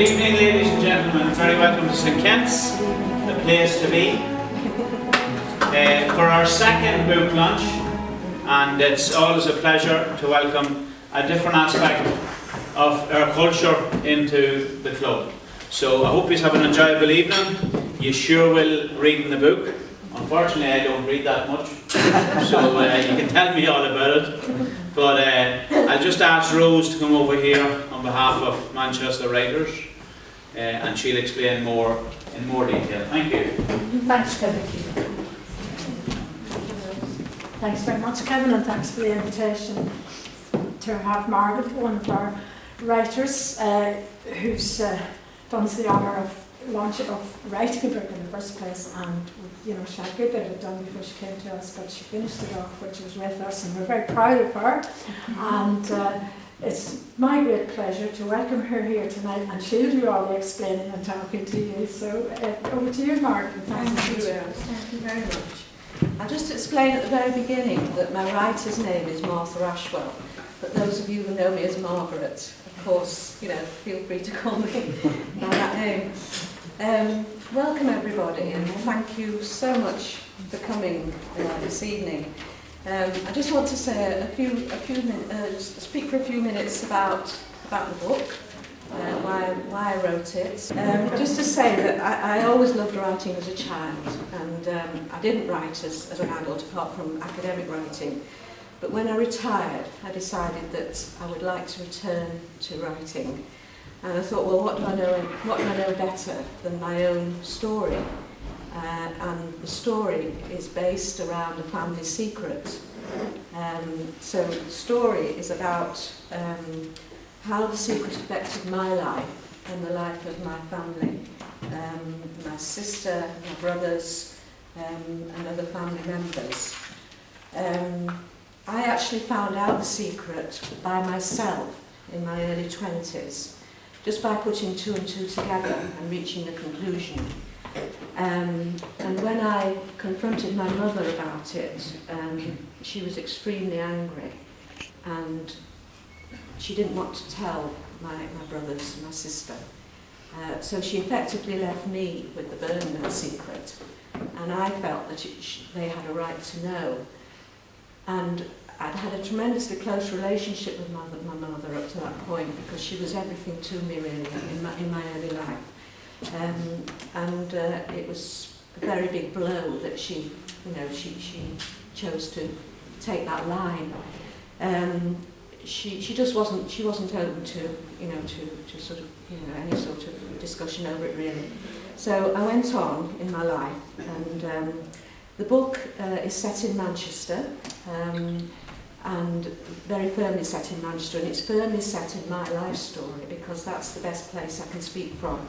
Good evening, ladies and gentlemen. Very welcome to St Kent's, the place to be, for our second book launch. And it's always a pleasure to welcome a different aspect of our culture into the club. So I hope you have an enjoyable evening. You sure will reading the book. Unfortunately, I don't read that much, so you can tell me all about it. But I'll just ask Rose to come over here on behalf of Manchester Writers, and she'll explain in more detail. Thank you. Thanks, Kevin. Thanks very much, Kevin, and thanks for the invitation to have Margaret, one of our writers, who's done us the honour of writing a book in the first place, and she had a good bit of it done before she came to us, but she finished it off, which was with us, and we're very proud of her. And it's my great pleasure to welcome her here tonight, and she'll do all the explaining and talking to you. So over to you, Margaret. Thank you very much. I'll just explain at the very beginning that my writer's name is Martha Ashwell, but those of you who know me as Margaret, of course, feel free to call me by that name. Welcome everybody, and thank you so much for coming this evening. I just want to say speak for a few minutes about the book, why I wrote it. Just to say that I always loved writing as a child, and I didn't write as an adult apart from academic writing. But when I retired, I decided that I would like to return to writing. And I thought, well, what do I know better than my own story? And the story is based around a family secret. So the story is about how the secret affected my life and the life of my family, my sister, my brothers, and other family members. I actually found out the secret by myself in my early 20s, just by putting two and two together and reaching a conclusion. And when I confronted my mother about it, she was extremely angry, and she didn't want to tell my brothers and my sister. So she effectively left me with the burden of the secret, and I felt that they had a right to know. And I'd had a tremendously close relationship with my mother up to that point, because she was everything to me really in my early life. And it was a very big blow that she chose to take that line. She just wasn't open to sort of any sort of discussion over it really. So I went on in my life, and the book is set in Manchester, and very firmly set in Manchester, and it's firmly set in my life story, because that's the best place I can speak from,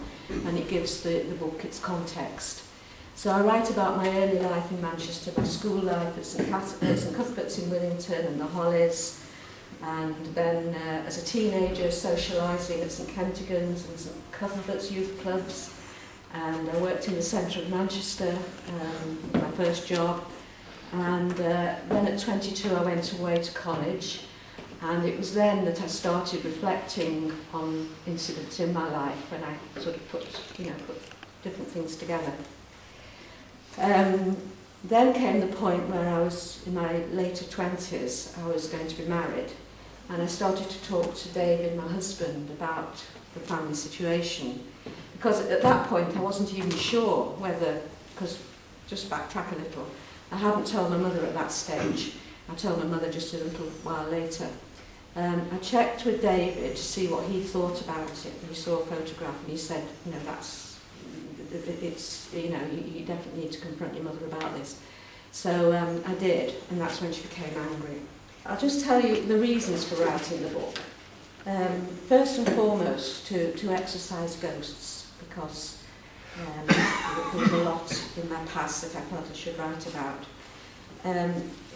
and it gives the book its context. So I write about my early life in Manchester, my school life at St Cuthbert's in Willington and the Hollies, and then as a teenager socialising at St Kentigern's and St Cuthbert's youth clubs, and I worked in the centre of Manchester, my first job. And then at 22 I went away to college, and it was then that I started reflecting on incidents in my life when I sort of put different things together. Then came the point where I was in my later 20s, I was going to be married, and I started to talk to David, my husband, about the family situation, because at that point I wasn't even sure whether, because just backtrack a little, I hadn't told my mother at that stage. I told my mother just a little while later. I checked with David to see what he thought about it. He saw a photograph and he said, you definitely need to confront your mother about this. So I did, and that's when she became angry. I'll just tell you the reasons for writing the book. First and foremost, to exorcise ghosts, because there was a lot in my past that I felt I should write about.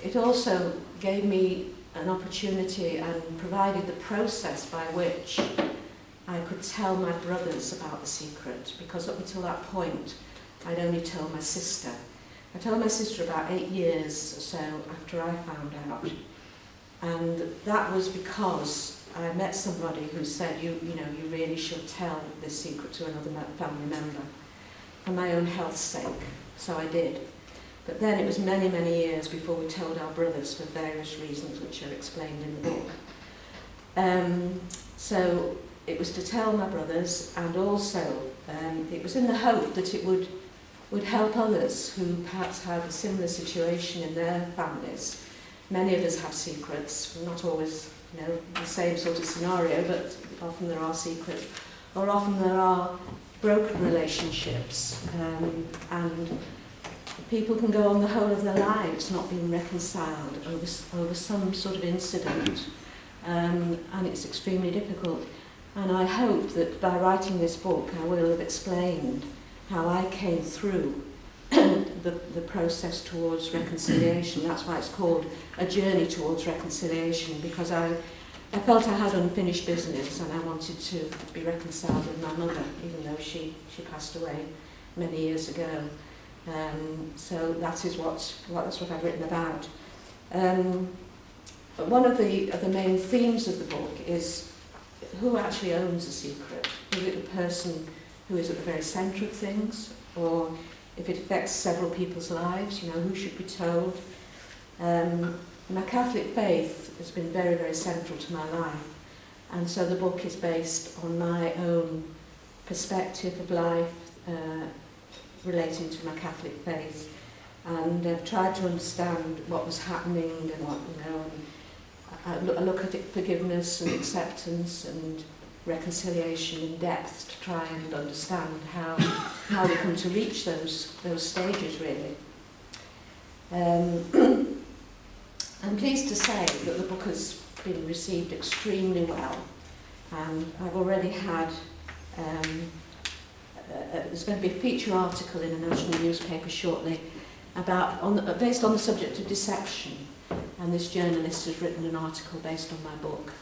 It also gave me an opportunity and provided the process by which I could tell my brothers about the secret, because up until that point I'd only told my sister. I told my sister about 8 years or so after I found out, and that was because I met somebody who said, you know, you really should tell this secret to another family member for my own health's sake. So I did. But then it was many, many years before we told our brothers for various reasons which are explained in the book. So it was to tell my brothers, and also it was in the hope that it would help others who perhaps had a similar situation in their families. Many of us have secrets, not always, you know, the same sort of scenario, but often there are secrets, or often there are broken relationships, and people can go on the whole of their lives not being reconciled over some sort of incident, and it's extremely difficult. And I hope that by writing this book I will have explained how I came through the process towards reconciliation. That's why it's called A Journey Towards Reconciliation, because I felt I had unfinished business and I wanted to be reconciled with my mother, even though she passed away many years ago. So that is that's what I've written about. But one of the main themes of the book is who actually owns a secret. Is it the person who is at the very centre of things, or if it affects several people's lives, you know, who should be told? My Catholic faith has been very, very central to my life, and so the book is based on my own perspective of life relating to my Catholic faith, and I've tried to understand what was happening and what, you know, and I look at it, forgiveness and acceptance and reconciliation in depth to try and understand how we come to reach those stages, really. I'm pleased to say that the book has been received extremely well, and I've already had there's going to be a feature article in a national newspaper shortly based on the subject of deception, and this journalist has written an article based on my book,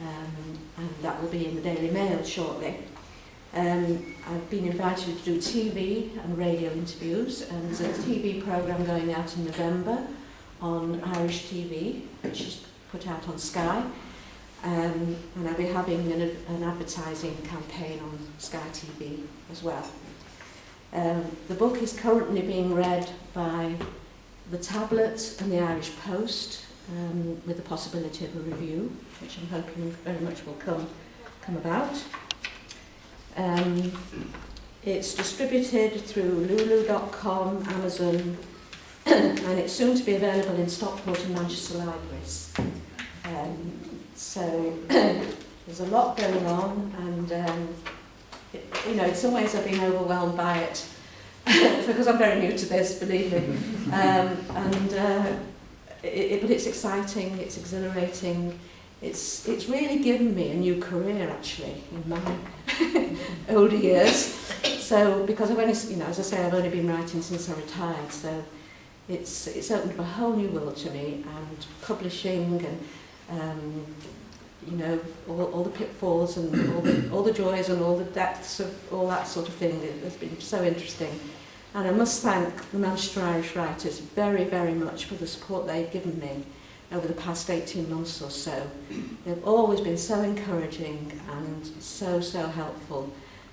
and that will be in the Daily Mail shortly. I've been invited to do TV and radio interviews, and there's a TV programme going out in November on Irish TV, which is put out on Sky, and I'll be having an advertising campaign on Sky TV as well. The book is currently being read by the Tablet and the Irish Post, with the possibility of a review, which I'm hoping very much will come about. It's distributed through lulu.com, Amazon, and it's soon to be available in Stockport and Manchester libraries. So there's a lot going on, and you know, in some ways I've been overwhelmed by it because I'm very new to this, believe me. But it's exciting, it's exhilarating. It's really given me a new career, actually, in my older years. So because I've only, you know, as I say, I've only been writing since I retired, so it's opened up a whole new world to me, and publishing and you know, all the pitfalls and all the joys and all the depths of all that sort of thing. It has been so interesting. And I must thank the Manchester Irish writers very, very much for the support they've given me over the past 18 months or so. They've always been so encouraging and so helpful.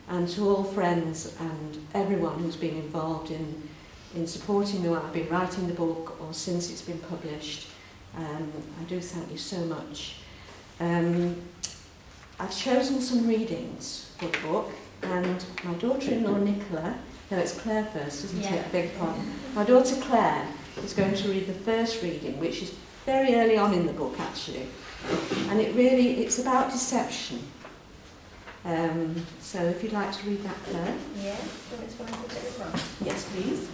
And to all friends and everyone who's been involved in supporting me while I've been writing the book or since it's been published, I do thank you so much. I've chosen some readings for the book, and my daughter-in-law Nicola, no, it's Claire first, isn't it? I beg your pardon. My daughter Claire is going to read the first reading, which is very early on in the book, actually. And it's about deception. So if you'd like to read that, Claire. Yeah, so it's one to take from. Yes, please.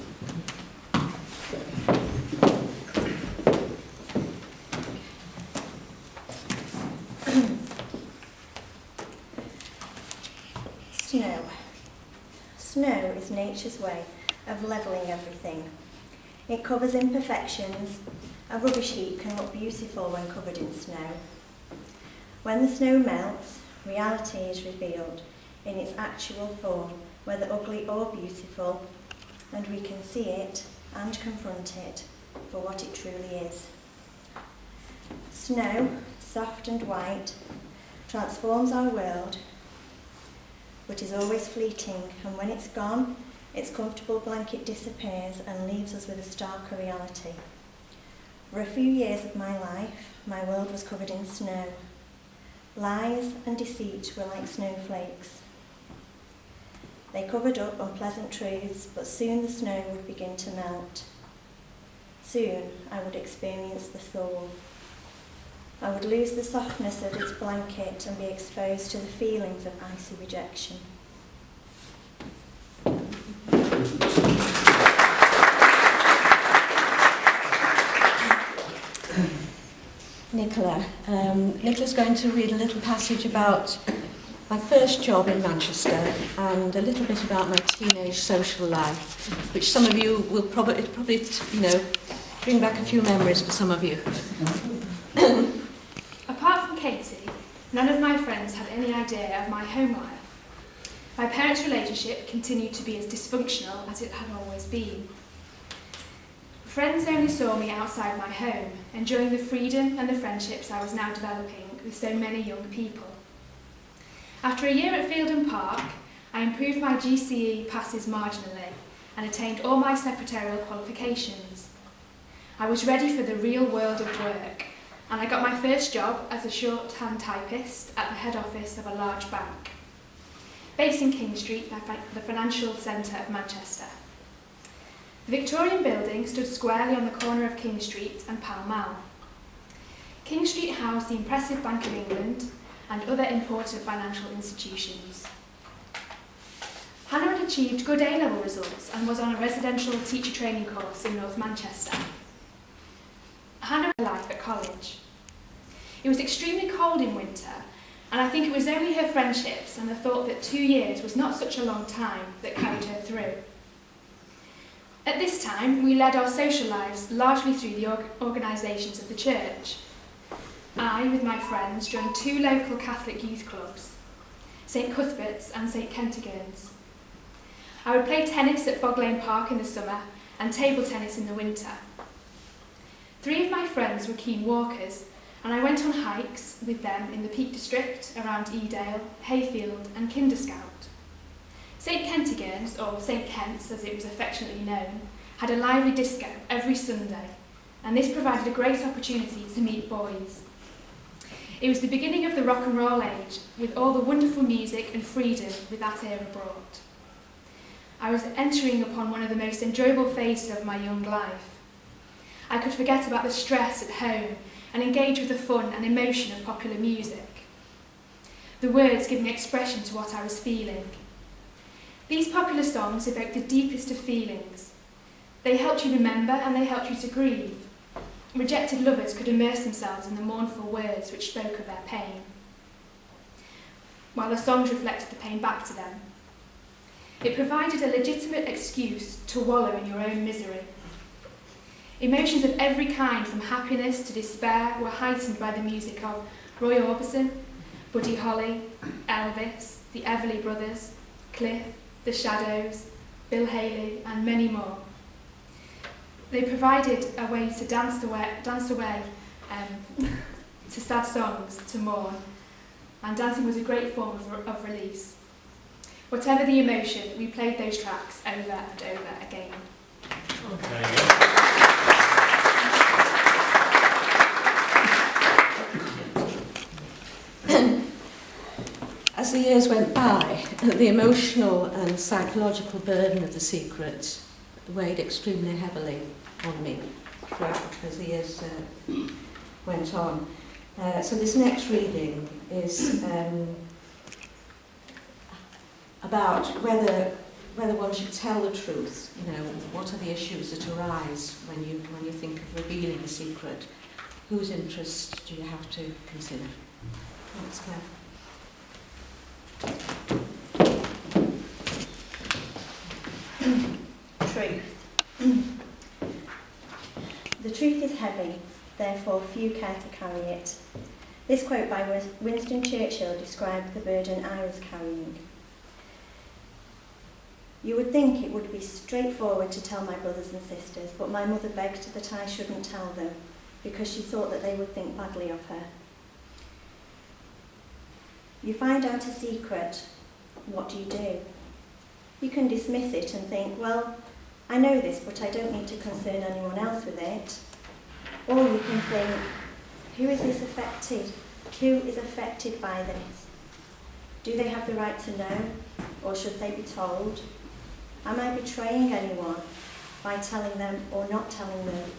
Snow. Snow is nature's way of levelling everything. It covers imperfections. A rubbish heap can look beautiful when covered in snow. When the snow melts, reality is revealed in its actual form, whether ugly or beautiful, and we can see it and confront it for what it truly is. Snow, soft and white, transforms our world, but is always fleeting, and when it's gone, its comfortable blanket disappears and leaves us with a starker reality. For a few years of my life, my world was covered in snow. Lies and deceit were like snowflakes. They covered up unpleasant truths, but soon the snow would begin to melt. Soon I would experience the thaw. I would lose the softness of its blanket and be exposed to the feelings of icy rejection. Nicola. Nicola's going to read a little passage about my first job in Manchester and a little bit about my teenage social life, which some of you will probably bring back a few memories for some of you. Apart from Katie, none of my friends had any idea of my home life. My parents' relationship continued to be as dysfunctional as it had always been. Friends only saw me outside my home, enjoying the freedom and the friendships I was now developing with so many young people. After a year at Field Park, I improved my GCE passes marginally and attained all my secretarial qualifications. I was ready for the real world of work, and I got my first job as a shorthand typist at the head office of a large bank, based in King Street, the financial centre of Manchester. The Victorian building stood squarely on the corner of King Street and Pall Mall. King Street housed the impressive Bank of England and other important financial institutions. Hannah had achieved good A-level results and was on a residential teacher training course in North Manchester. Hannah had life at college. It was extremely cold in winter, and I think it was only her friendships and the thought that 2 years was not such a long time that carried her through. At this time, we led our social lives largely through the organisations of the church. I, with my friends, joined 2 local Catholic youth clubs, St Cuthbert's and St Kentigern's. I would play tennis at Fog Lane Park in the summer and table tennis in the winter. 3 of my friends were keen walkers, and I went on hikes with them in the Peak District, around Edale, Hayfield and Kinderscout. St Kentigern's, or St Kent's as it was affectionately known, had a lively disco every Sunday, and this provided a great opportunity to meet boys. It was the beginning of the rock and roll age, with all the wonderful music and freedom that that era brought. I was entering upon one of the most enjoyable phases of my young life. I could forget about the stress at home and engage with the fun and emotion of popular music. The words giving expression to what I was feeling. These popular songs evoke the deepest of feelings. They helped you remember and they helped you to grieve. Rejected lovers could immerse themselves in the mournful words which spoke of their pain, while the songs reflected the pain back to them. It provided a legitimate excuse to wallow in your own misery. Emotions of every kind, from happiness to despair, were heightened by the music of Roy Orbison, Buddy Holly, Elvis, the Everly Brothers, Cliff, The Shadows, Bill Haley, and many more. They provided a way to dance away to sad songs, to mourn, and dancing was a great form of release. Whatever the emotion, we played those tracks over and over again. Okay. As the years went by, the emotional and psychological burden of The Secret weighed extremely heavily on me as the years went on. So this next reading is about whether one should tell the truth. You know, what are the issues that arise when you think of revealing a secret? Whose interest do you have to consider? Thanks, Claire. Truth. The truth is heavy, therefore few care to carry it. This quote by Winston Churchill described the burden I was carrying. You would think it would be straightforward to tell my brothers and sisters, but my mother begged that I shouldn't tell them, because she thought that they would think badly of her. You find out a secret. What do? You can dismiss it and think, well, I know this, but I don't need to concern anyone else with it. Or you can think, who is this affected? Who is affected by this? Do they have the right to know, or should they be told? Am I betraying anyone by telling them or not telling them?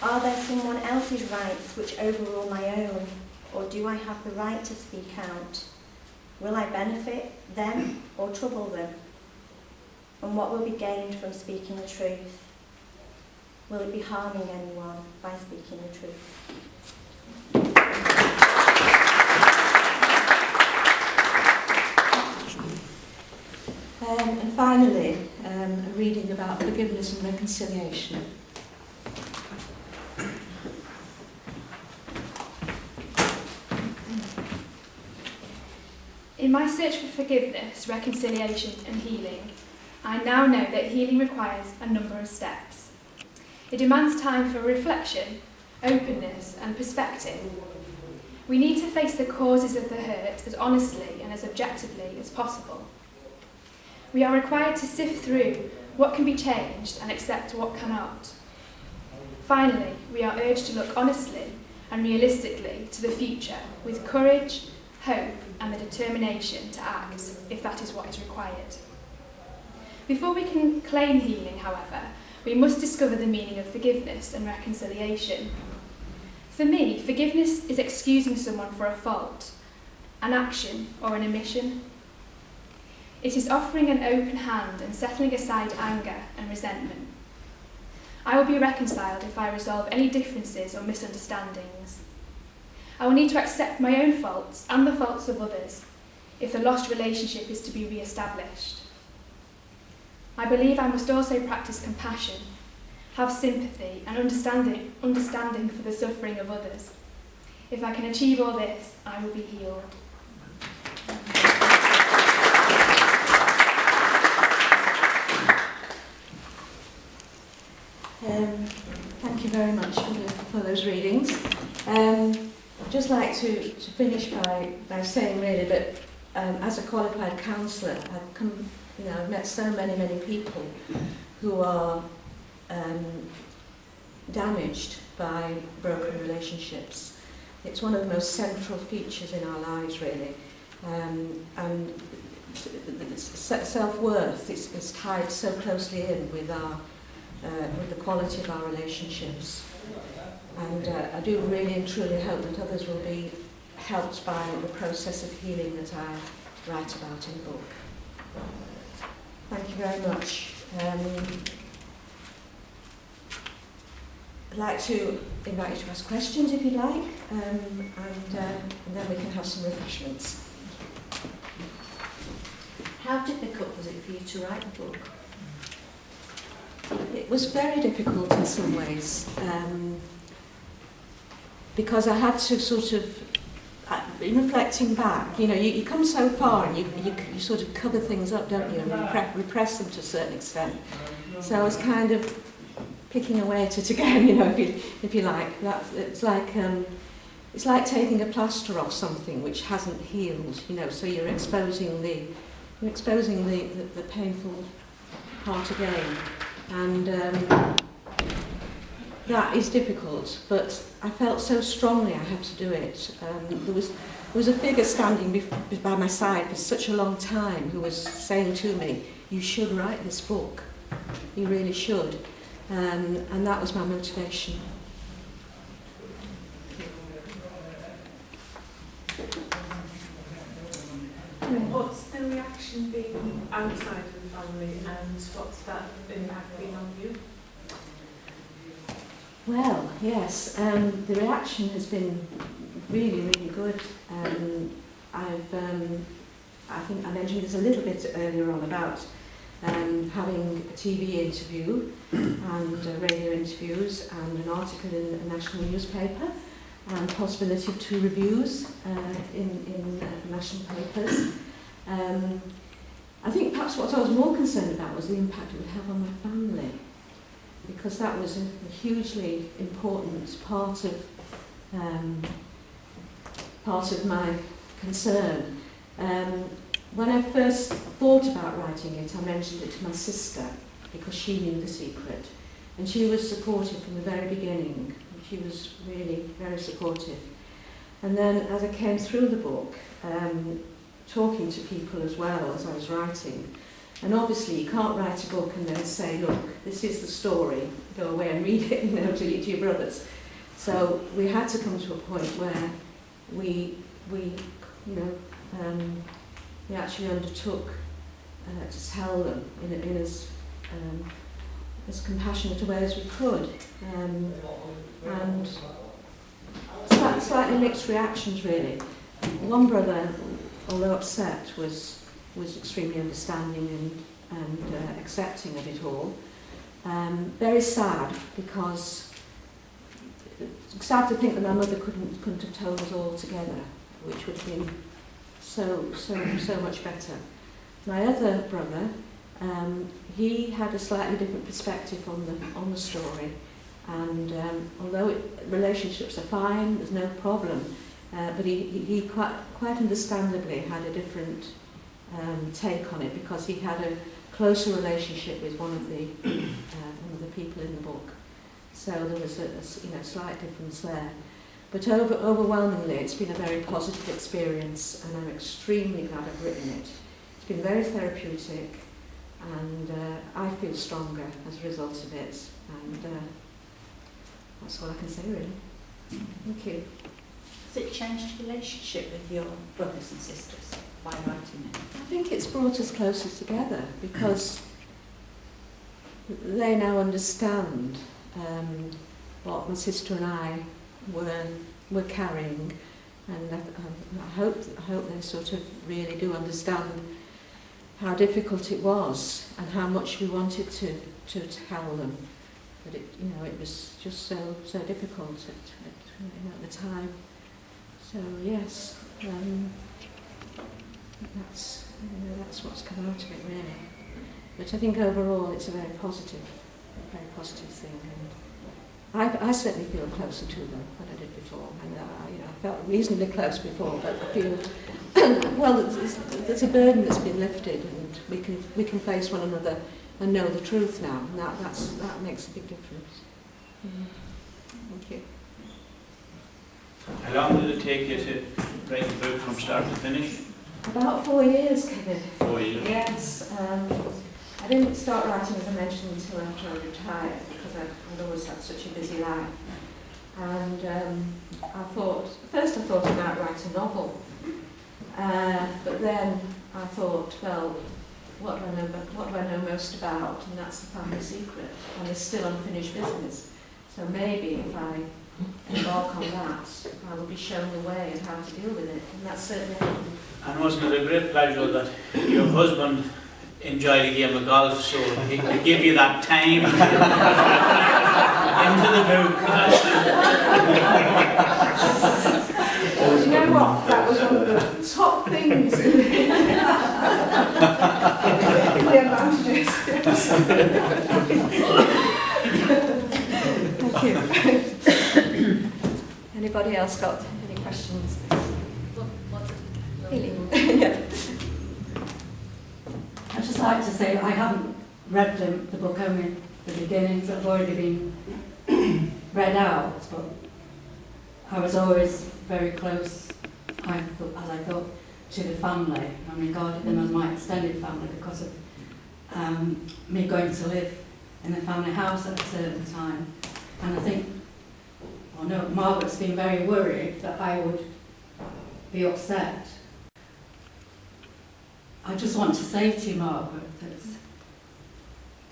Are there someone else's rights which overrule my own, or do I have the right to speak out? Will I benefit them or trouble them? And what will be gained from speaking the truth? Will it be harming anyone by speaking the truth? And finally, a reading about forgiveness and reconciliation. In my search for forgiveness, reconciliation and healing, I now know that healing requires a number of steps. It demands time for reflection, openness and perspective. We need to face the causes of the hurt as honestly and as objectively as possible. We are required to sift through what can be changed and accept what cannot. Finally, we are urged to look honestly and realistically to the future with courage, hope and the determination to act if that is what is required. Before we can claim healing, however, we must discover the meaning of forgiveness and reconciliation. For me, forgiveness is excusing someone for a fault, an action or an omission. It is offering an open hand and setting aside anger and resentment. I will be reconciled if I resolve any differences or misunderstandings. I will need to accept my own faults and the faults of others if the lost relationship is to be re-established. I believe I must also practice compassion, have sympathy and understanding for the suffering of others. If I can achieve all this, I will be healed. Thank you very much for those readings. I'd just like to finish by saying really that as a qualified counsellor, I've met so many people who are damaged by broken relationships. It's one of the most central features in our lives, really. And self-worth is tied so closely in with the quality of our relationships. And I do really and truly hope that others will be helped by the process of healing that I write about in the book. Thank you very much. I'd like to invite you to ask questions if you'd like, and then we can have some refreshments. How difficult was it for you to write the book? It was very difficult in some ways, because I had to sort of, in reflecting back, you come so far and you sort of cover things up, don't you, and repress them to a certain extent. So I was kind of picking away at it again, if you like. It's like taking a plaster off something which hasn't healed, so you're exposing the painful part again. And that is difficult, but I felt so strongly I had to do it. There was a figure standing by my side for such a long time who was saying to me, you should write this book, you really should. And that was my motivation. What's the reaction been outside of the family, and what's that impact been on you? Well, yes, the reaction has been really, really good. I think I mentioned this a little bit earlier on about having a TV interview and radio interviews and an article in a national newspaper and possibility of 2 reviews in national papers. I think perhaps what I was more concerned about was the impact it would have on my family, because that was a hugely important part of part of my concern. When I first thought about writing it, I mentioned it to my sister because she knew the secret. And she was supportive from the very beginning. She was really very supportive. And then as I came through the book, talking to people as well as I was writing, and obviously you can't write a book and then say, look, this is the story, go away and read it, to your brothers. So we had to come to a point where we actually undertook to tell them in as compassionate a way as we could. And slightly mixed reactions, really. One brother, although upset, was extremely understanding and accepting of it all. Very sad, because it's sad to think that my mother couldn't have told us all together, which would have been so much better. My other brother, he had a slightly different perspective on the story, and although relationships are fine, there's no problem, but he quite understandably had a different take on it, because he had a closer relationship with one of the people in the book. So there was a slight difference there. But overwhelmingly, it's been a very positive experience, and I'm extremely glad I've written it. It's been very therapeutic, and I feel stronger as a result of it, and that's all I can say, really. Thank you. Has it changed your relationship with your brothers and sisters by writing it? I think it's brought us closer together, because they now understand what my sister and I were carrying, and I hope they sort of really do understand how difficult it was and how much we wanted to tell them, but it was just so difficult at the time. So yes, that's what's come out of it, really. But I think overall it's a very positive thing, and I certainly feel closer to them than I did before. And I felt reasonably close before, but I feel well, there's a burden that's been lifted, and we can face one another and know the truth now, and that makes a big difference. Thank you. How long did it take you to write the book from start to finish? About 4 years, Kevin. 4 years. Yes. I didn't start writing, as I mentioned, until after I retired, because I'd always had such a busy life. And I thought about writing a novel. But then I thought, well, what do I know most about? And that's the family secret. And it's still unfinished business. So maybe if I embark on that, I will be shown the way and how to deal with it. And that's certainly happened. And wasn't it a great pleasure that your husband enjoyed a game of golf, so he could give you that time into the book? You know what? That was one of the top things. The advantages. Thank you. Anybody else got any questions? Yeah. I'd just like to say I haven't read the book, only the beginnings that have already been read out, but I was always very close, as I thought, to the family, and regarded them as my extended family because of me going to live in the family house at a certain time. And I think, Margaret's been very worried that I would be upset. I just want to say to you, Margaret, that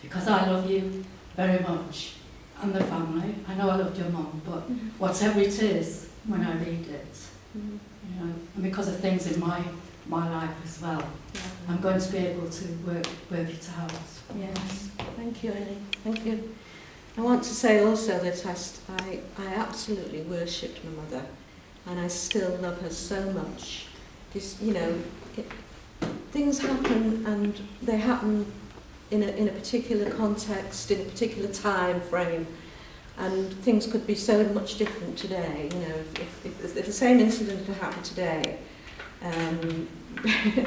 because I love you very much, and the family, I know I loved your mum, but whatever it is, when I read it, and because of things in my life as well, I'm going to be able to work it out. Yes, thank you, Ellie. Thank you. I want to say also that I absolutely worshipped my mother, and I still love her so much. Just, things happen, and they happen in a particular context, in a particular time frame, And things could be so much different today. You know, if the same incident had happened today, there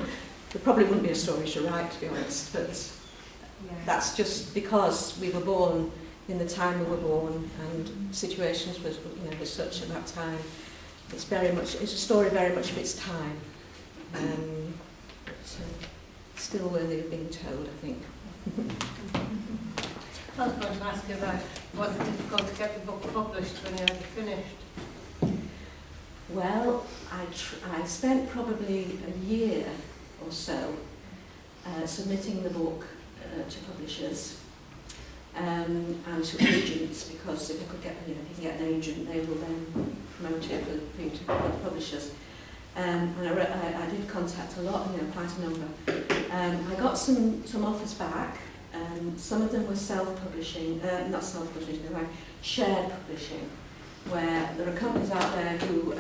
probably wouldn't be a story to write, to be honest. But that's just because we were born in the time we were born, and situations were such at that time. It's a story very much of its time. So still worthy of being told, I think. I was going to ask you about, was it difficult to get the book published when you had it finished? Well, I spent probably a year or so submitting the book to publishers and to agents, because if I could get, if you can get an agent, they will then promote it for you to publishers. And I did contact a lot, quite a number. I got some offers back. Some of them were self-publishing, not self-publishing, they were shared publishing, where there are companies out there who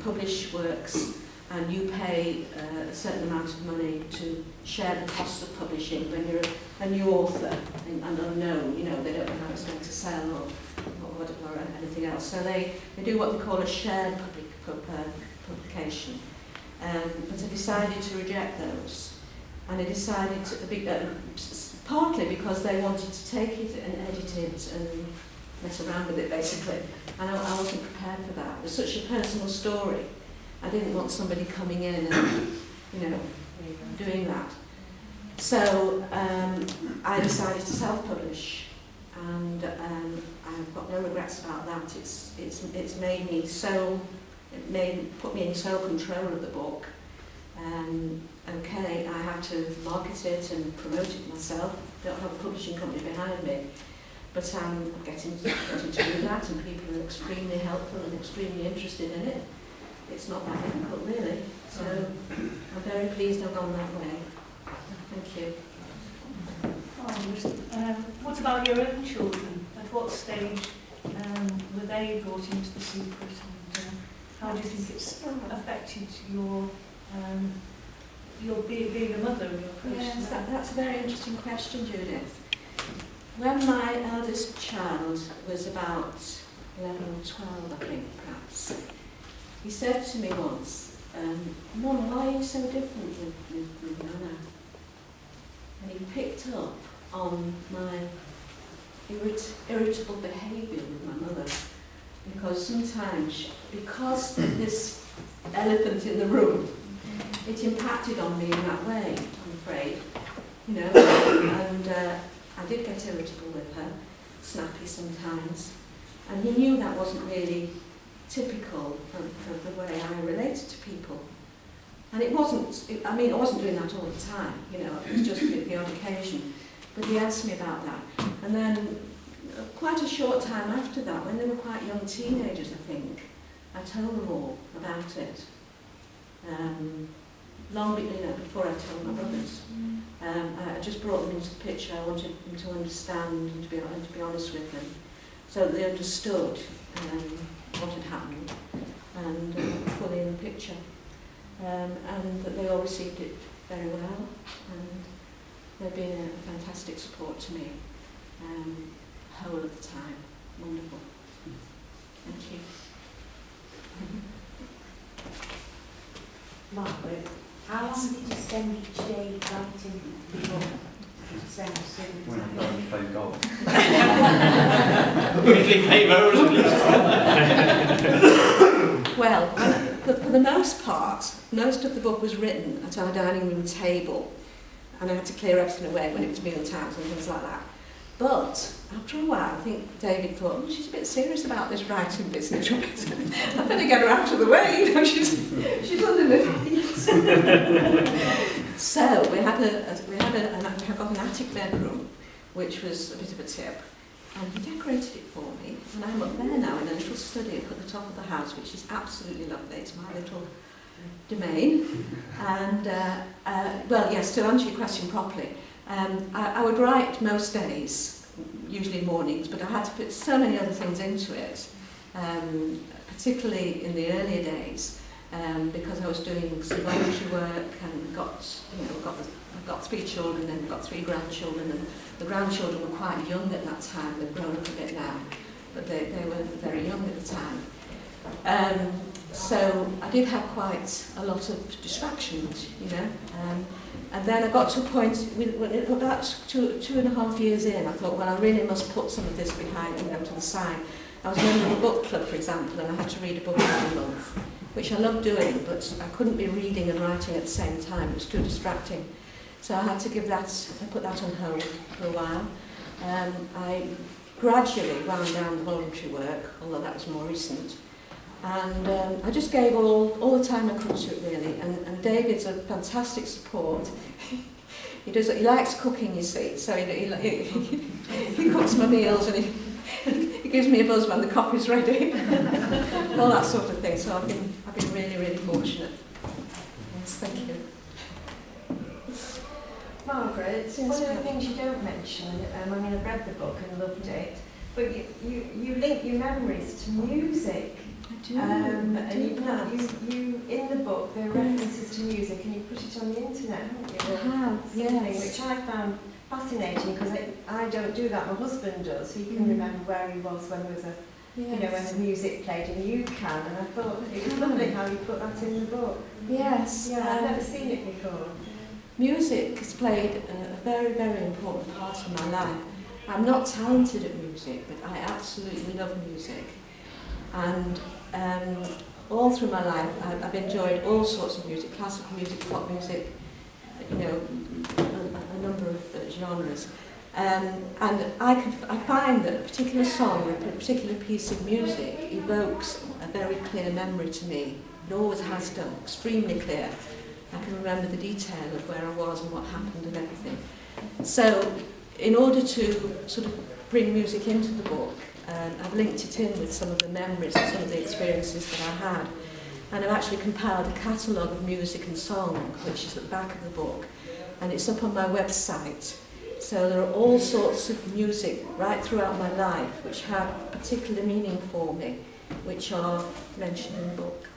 publish works and you pay a certain amount of money to share the costs of publishing when you're a new author and unknown, they don't know how it's going to sell or anything else. So they do what they call a shared publication. But I decided to reject those. And I decided to be, partly because they wanted to take it and edit it and mess around with it, basically. And I wasn't prepared for that. It was such a personal story. I didn't want somebody coming in and, doing that. So I decided to self-publish, and I've got no regrets about that. It's made me so, put me in sole control of the book. Okay, I have to market it and promote it myself. I don't have a publishing company behind me, but I'm getting to do that, and people are extremely helpful and extremely interested in it. It's not that difficult, really. So I'm very pleased I've gone that way. Thank you. What about your own children? At what stage were they brought into the secret? And how do you think it's affected your being a mother and your person? Yes, that's a very interesting question, Judith. When my eldest child was about 11 or 12, I think, perhaps, he said to me once, Mum, why are you so different with Nana? And he picked up on my irritable behaviour with my mother, because sometimes, because this elephant in the room, it impacted on me in that way, I'm afraid, and I did get irritable with her, snappy sometimes, and he knew that wasn't really typical of the way I related to people. And I wasn't doing that all the time, it was just the odd occasion. But he asked me about that. And then, quite a short time after that, when they were quite young teenagers, I think, I told them all about it. Long before I told my brothers. I just brought them into the picture. I wanted them to understand and to be honest with them, so that they understood what had happened and fully in the picture, and that they all received it very well, and they've been a fantastic support to me whole of the time. Wonderful. Thank you. Margaret, how long did you spend each day writing the book? When I'm going to play golf. Weekly 5 hours at least. Well, for the most part, most of the book was written at our dining room table, and I had to clear everything away when it was meal times and things like that. But after a while, I think David thought, she's a bit serious about this writing business. I better get her out of the way. She's under my feet. So we got an attic bedroom, which was a bit of a tip, and he decorated it for me. And I'm up there now in a little study up at the top of the house, which is absolutely lovely. It's my little domain. And well, yes, to answer your question properly. I would write most days, usually mornings, but I had to put so many other things into it, particularly in the earlier days, because I was doing some voluntary work and got 3 children and got 3 grandchildren, and the grandchildren were quite young at that time. They've grown up a bit now, but they were very young at the time. So I did have quite a lot of distractions, you know. And then I got to a point, about 2.5 years in, I thought, well, I really must put some of this behind, you know, to the side. I was a member of a book club, for example, and I had to read a book every month, which I loved doing, but I couldn't be reading and writing at the same time. It was too distracting. So I had to put that on hold for a while. I gradually wound down the voluntary work, although that was more recent. And I just gave all the time I could to it, really. And David's a fantastic support. He likes cooking, you see, so he cooks my meals and he gives me a buzz when the coffee's ready, all that sort of thing. So I've been really, really fortunate. Yes, thank you. Margaret, one of the things you don't mention, I mean, I've read the book and loved it, but you link your memories to music. I do. And you in the book, there are references to music, and you put it on the internet, haven't you? I have, yes. Which I found fascinating, because I don't do that, my husband does, so he can remember where he was when there was you know, when the music played, and you can, and I thought it was lovely how you put that in the book. Yes. Yeah, I've never seen it before. Music has played a very, very important part in my life. I'm not talented at music, but I absolutely love music. And all through my life, I've enjoyed all sorts of music, classical music, pop music, you know, a number of genres. And I find that a particular song or a particular piece of music evokes a very clear memory to me. It always has done, extremely clear. I can remember the detail of where I was and what happened and everything. So, in order to sort of bring music into the book, I've linked it in with some of the memories and some of the experiences that I had. And I've actually compiled a catalogue of music and song, which is at the back of the book. And it's up on my website. So there are all sorts of music right throughout my life which have particular meaning for me, which are mentioned in the book.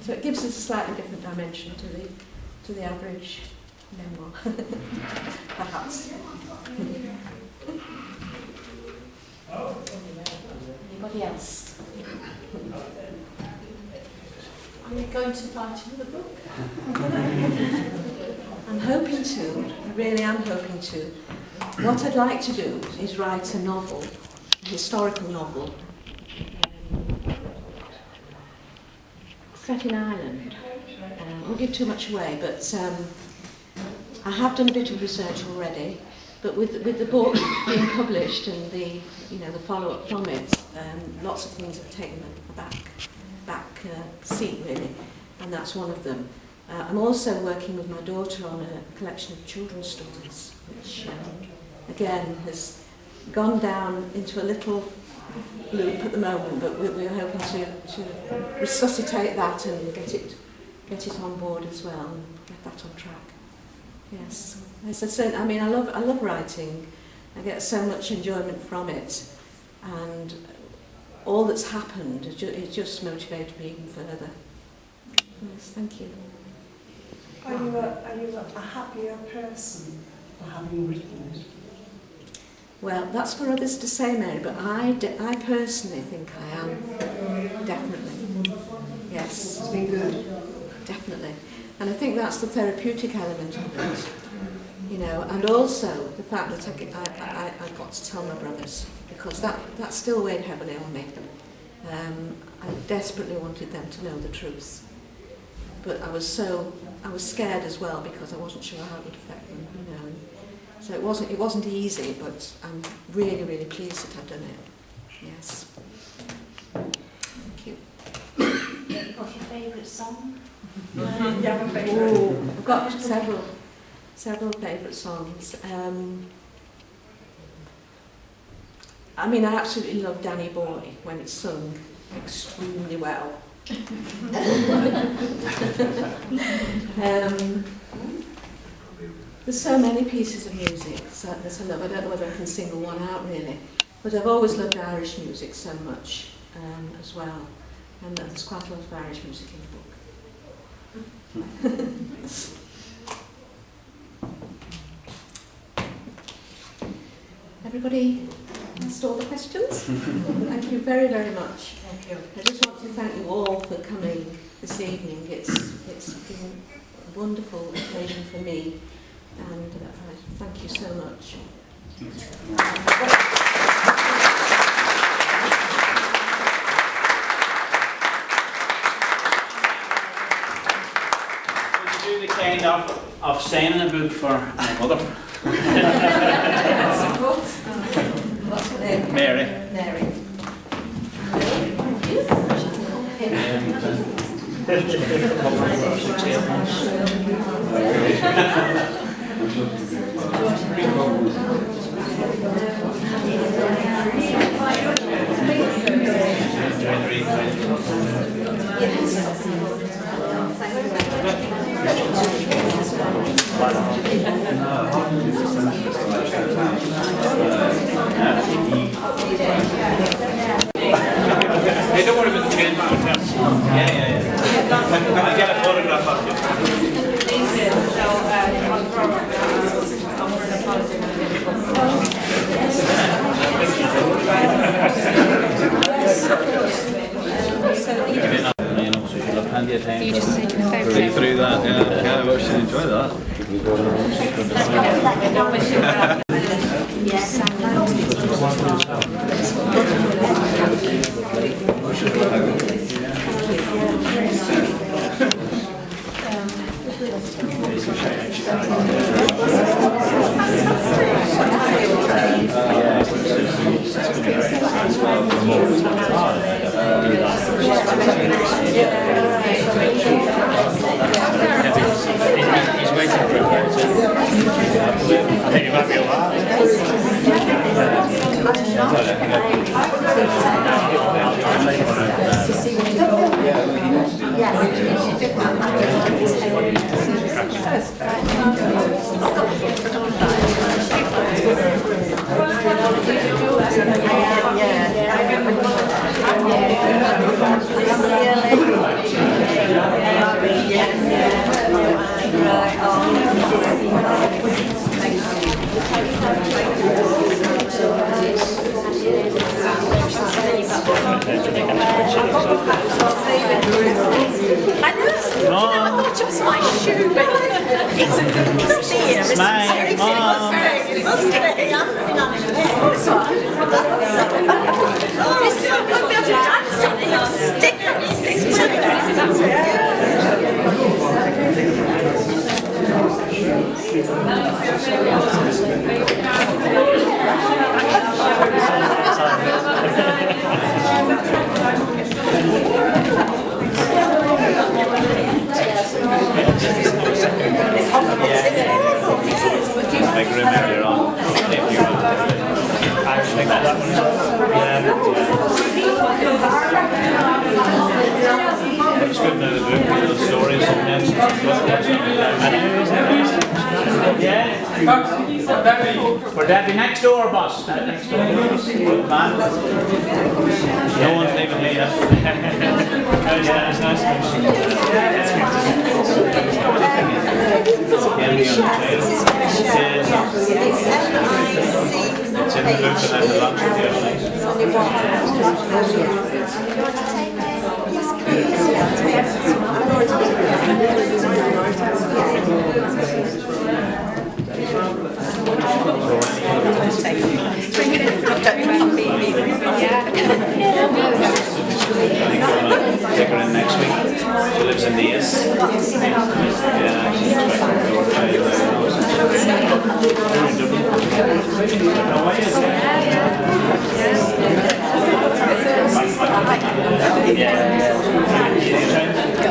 So it gives us a slightly different dimension to the average memoir, perhaps. Anybody else? Are you going to write another book? I'm hoping to, I really am hoping to. What I'd like to do is write a novel, a historical novel, set in Ireland. I won't give too much away, but I have done a bit of research already. But with the book being published and the follow-up from it, lots of things have taken a back seat really, and that's one of them. I'm also working with my daughter on a collection of children's stories, which again has gone down into a little loop at the moment, but we're hoping to resuscitate that and get it on board as well and get that on track. Yes, as I said, I mean, I love writing. I get so much enjoyment from it, and all that's happened, it just motivated me even further. Yes, thank you. Are you a happier person for having written it? Well, that's for others to say, Mary, but I personally think I am. Definitely. Yes. It's been good. Definitely. And I think that's the therapeutic element of it, you know, and also the fact that I got to tell my brothers, because that still weighed heavily on me. I desperately wanted them to know the truth, but I was scared as well because I wasn't sure how it would affect them, you know. So it wasn't easy, but I'm really, really pleased that I've done it. Yes. Thank you. What's your favourite song? I've got several favourite songs. I mean, I absolutely love Danny Boy when it's sung extremely well. There's so many pieces of music that I love. I don't know whether I can single one out really, but I've always loved Irish music so much as well, and there's quite a lot of Irish music in the book. Everybody That's all the questions. Thank you very, very much. Thank you. I just want to thank you all for coming this evening. It's been a wonderful occasion for me, and I thank you so much. Would you do the kind of signing a book for my mother? Yes, of course. What's her name? Mary. Mary. Hey, don't worry about the change. Yeah. I'll get a photograph of you. You just take a photo. Read through that, yeah, I should enjoy that. He's waiting for a photo. I think it might be a while. Like earlier on, if you Actually, that It's good now the book, the stories and We're Debbie next door, boss. Next door. Good man. no one's leaving me. It's nice. It's in the book and I had lunch with the Take her in next week. She lives in the east. Yeah, she's expecting to go to